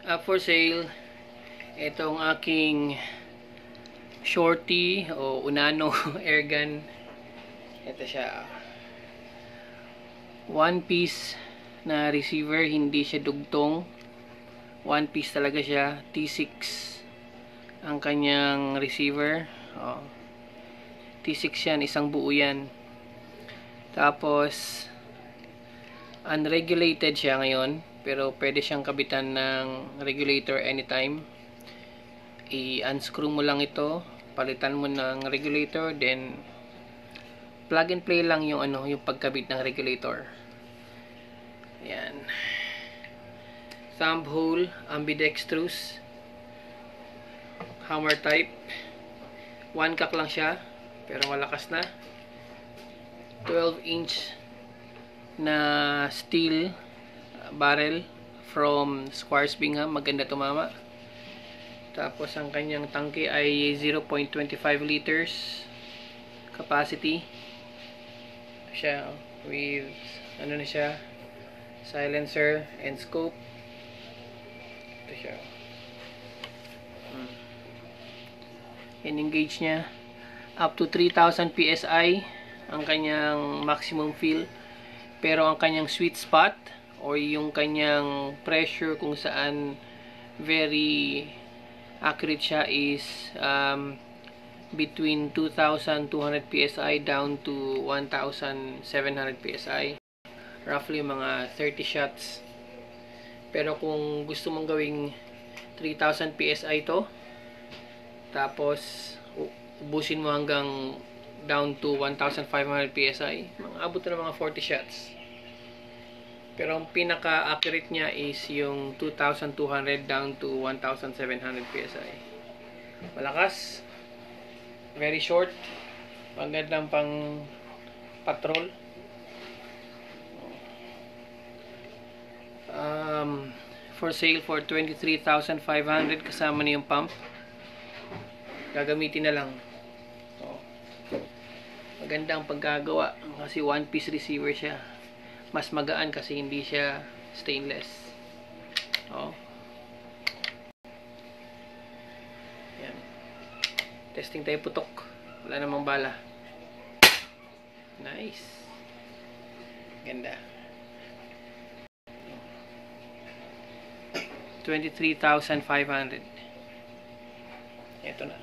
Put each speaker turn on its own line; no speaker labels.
Up for sale itong aking Shorty o Unano airgun. Ito siya, one piece na receiver, hindi siya dugtong, one piece talaga siya. T6 ang kanyang receiver. T6 yan, isang buo yan. Tapos unregulated siya ngayon, pero pwede siyang kabitan ng regulator anytime. I-unscrew mo lang ito, palitan mo ng regulator, then plug and play lang yung yung pagkabit ng regulator. Yan. Thumb hole, ambidextrous, hammer type. One cock lang siya, pero malakas na. 12-inch na steel barrel from Squires Bingham, maganda tumama. Tapos ang kanyang tangke ay 0.25 liters capacity siya, with ano na siya, silencer and scope. Ito siya. In-engage niya up to 3,000 PSI ang kanyang maximum feel, pero ang kanyang sweet spot or yung kanyang pressure kung saan very accurate siya is between 2,200 PSI down to 1,700 PSI, roughly mga 30 shots. Pero kung gusto mong gawing 3,000 PSI to, tapos ubusin mo hanggang down to 1,500 PSI, mga abot na mga 40 shots. Pero ang pinaka-accurate niya is yung 2,200 down to 1,700 PSI. Malakas. Very short. Magandang pang patrol. For sale for 23,500 kasama na yung pump. Gagamitin na lang. Magandang paggagawa kasi one piece receiver siya. Mas magaan kasi hindi siya stainless. Yan. Testing tayo putok. Wala namang bala. Nice. Ganda. 23,500. Ito na.